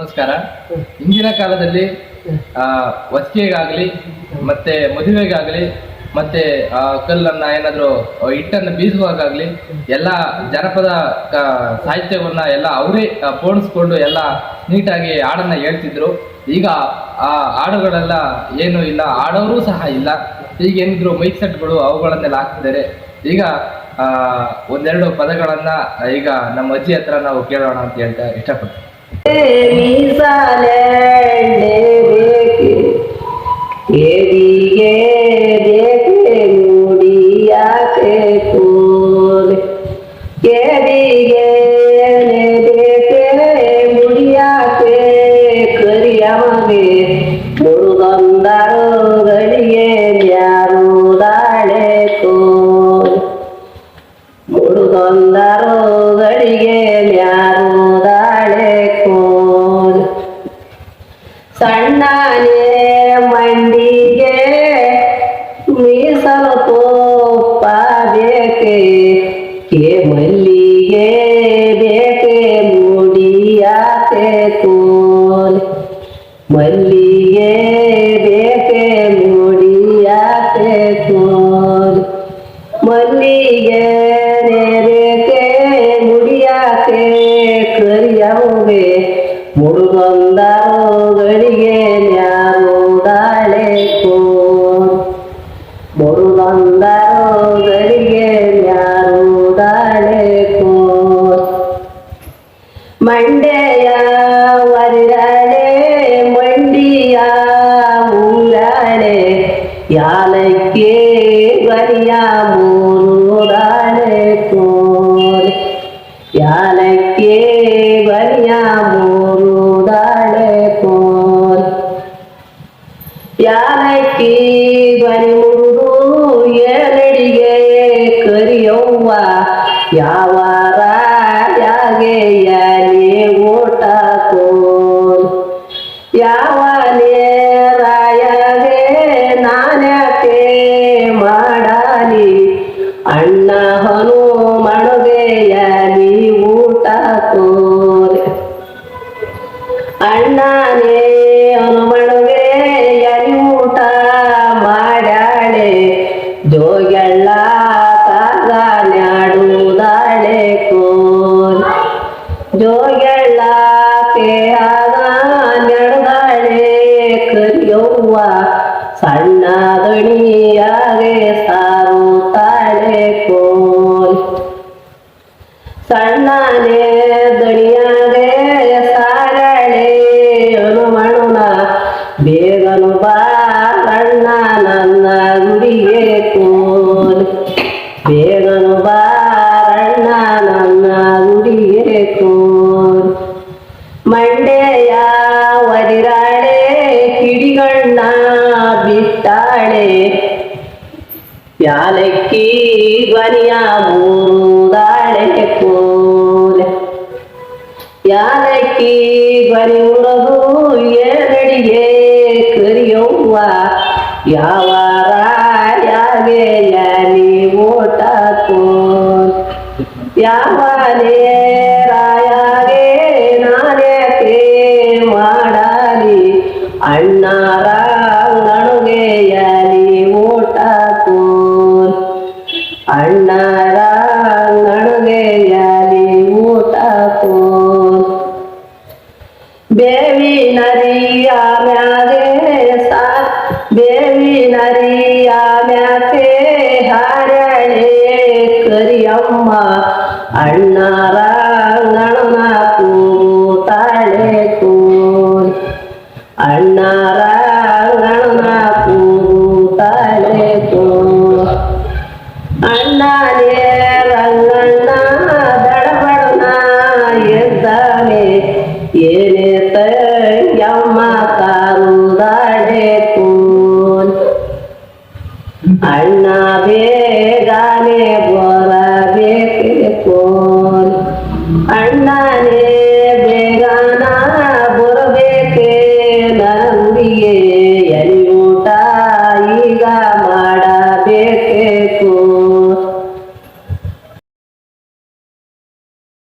ನಮಸ್ಕಾರ. ಹಿಂದಿನ ಕಾಲದಲ್ಲಿ ಹೊಸಿಗೆಗಾಗಲಿ ಮತ್ತೆ ಮದುವೆಗಾಗಲಿ ಮತ್ತೆ ಕಲ್ಲನ್ನ ಏನಾದರೂ ಹಿಟ್ಟನ್ನು ಬೀಸುವಾಗಲಿ ಎಲ್ಲ ಜನಪದ ಸಾಹಿತ್ಯವನ್ನ ಎಲ್ಲ ಅವರೇ ಪೋಣಿಸ್ಕೊಂಡು ಎಲ್ಲ ನೀಟಾಗಿ ಹಾಡನ್ನ ಹೇಳ್ತಿದ್ರು. ಈಗ ಆ ಹಾಡುಗಳೆಲ್ಲ ಏನೂ ಇಲ್ಲ, ಹಾಡೋರು ಸಹ ಇಲ್ಲ. ಈಗ ಏನಿದ್ರು ಮೈಕ್ ಸೆಟ್ಗಳು ಅವುಗಳನ್ನೆಲ್ಲ ಹಾಕ್ತಿದ್ದಾರೆ. ಈಗ ಒಂದೆರಡು ಪದಗಳನ್ನ ಈಗ ನಮ್ಮ ಅಜ್ಜಿ ಹತ್ರ ನಾವು ಕೇಳೋಣ ಅಂತ ಹೇಳ್ತಾ ಇಷ್ಟಪಡ್ತೀನಿ. ಸಣ್ಣನೆ ಮಂಡಿಗೆ ಮೀಸಲು ತೋಪ ಬೇಕೆ ಮಲ್ಲಿಗೆ ಬೇಕೆ ಮುಡಿಯಾಕೆ ತೋಲ್ ಮಲ್ಲಿಗೆ ಬೇಕೆ ಮುಡಿಯಾಕೆ ತೋಲ್ ಮಲ್ಲಿಗೆ ಬೇಕೆ ಮುಡಿಯಾಕೆ ಕರಿಯವೆ ಮುಡುಗೊಂದರುಗಳಿಗೆ ನ್ಯಾರುದಾಳೆ ಕೋಲ್ ಮುಡುಗೊಂದರುಗಳಿಗೆ ನ್ಯಾರುದಾಳೆ ಕೋಲ್ ಮಂಡೆಯ ವರಿರಾಳೆ ಮಂಡಿಯ ಮೂರಾಳೆ ಯಾಲಕ್ಕೆ ಬರಿಯ ಮೂರುದಾಳೆ ಕೋಲ್ ಯಾಲಕ್ಕೆ ಬರಿಯ ಮೂರುದಾಳೆ ಕೋಲ್ ಯಾಲಕ್ಕಿ ಬರಿ ಮುರುದು ಏಳಡಿಗೆ ಕರಿಯವ್ವ ಯಾವ ರಾಯಾಗೆ ಯಾಲೆ ಓಟ ಕೋಲ್ ಯಾವ ರಾಯಾಗೆ ನಾನ್ಯಾಕೆ ಮಾಡಾಲಿ ಅಣ್ಣ ಹನು ಮಣಗೆಯಲಿ ಊಟ ಕೋಲ್ ಅಣ್ಣನೇ ಹನುಮಣಗೆ ಎಲಿ ಊಟ ಮಾಡ್ಯಾಳೆ ಜೋಗೆಳ್ಳ ಕಾಗ ನ್ಯಾಡುದಾಳೆ ಕೋಲ್ ಜೋಗೆಳ್ಳ ಕೇಯಾಗ ನೆಡ್ದಾಳೆ ಕರಿಯವ್ವ ಸಣ್ಣ ದಣಿಯಾಗೆ ಸಾರುತ್ತಾಳೆ ಕೋಲ್ ಸಣ್ಣನೆ ದಣಿಯಾಗೆ ಸಾರಳೆ ಹನುಮಣನ ಬೇಗನು ಬಾರಣ್ಣ ನನ್ನ ಗುಡಿಗೆ ಕೋಲ್ ಬೇಗನು ಬಾರಣ್ಣ ನನ್ನ ಗುಡಿಗೆ ಕೋಲ್ ಮಂಡೆಯ ವರಿರಾಳೆ ಕಿಡಿಗಣ್ಣ ಬಿಟ್ಟಾಳೆ ಯಾಲಕ್ಕಿ ಧ್ವನಿಯ ಮೂರುದಾಳೆ ಕೋಲ್ ಯಾಲಕ್ಕಿ ಧ್ವನಿ ಮುರದು ಏಳಡಿಗೆ ಕರಿಯವ್ವ ಯಾವ ರಾಯಾಗೆ ಯಾಲಿ ಓಟ ಕೋಲ್ ಯಾವ ರಾಯಾಗೆ ನಾನ್ಯಾಕೆ ಮಾಡಾಲಿ ಅಣ್ಣಾರ ನಡುಗೆ ಯಾಲಿ ಓಟ ಕೋಲ್ ಅಣ್ಣಾರ ನಡುಗೆ ಯಾಲಿ ಊಟ ಕೋಲ್ ಬೇವಿ ನರಿಯ ಮ್ಯಾಗೆ ಬೇವಿ ನರಿಯ ಮ್ಯಾಕೆ ಹಾರ್ಯಾಳೆ ಕರಿಯಮ್ಮ ಅಣ್ಣಾರ ನಡುನ ಕೂತಾಳೆ ಕೋಲ್ ಅಣ್ಣಾರ ನಡುನ ಕೂತಾಳೆ ಕೋಲ್ ಅಣ್ಣನೇ ರಂಗಣ್ಣ ದಡಬಡನ ಎದ್ದಾನೆ ಏನೇ ತಂಗಮ್ಮ ಕಾರುದಾಳೆ ಕೋಲ್ ಅಣ್ಣ ಬೇಗನೆ ಬರಬೇಕೆ ಕೋಲ್ ಅಣ್ಣನೇ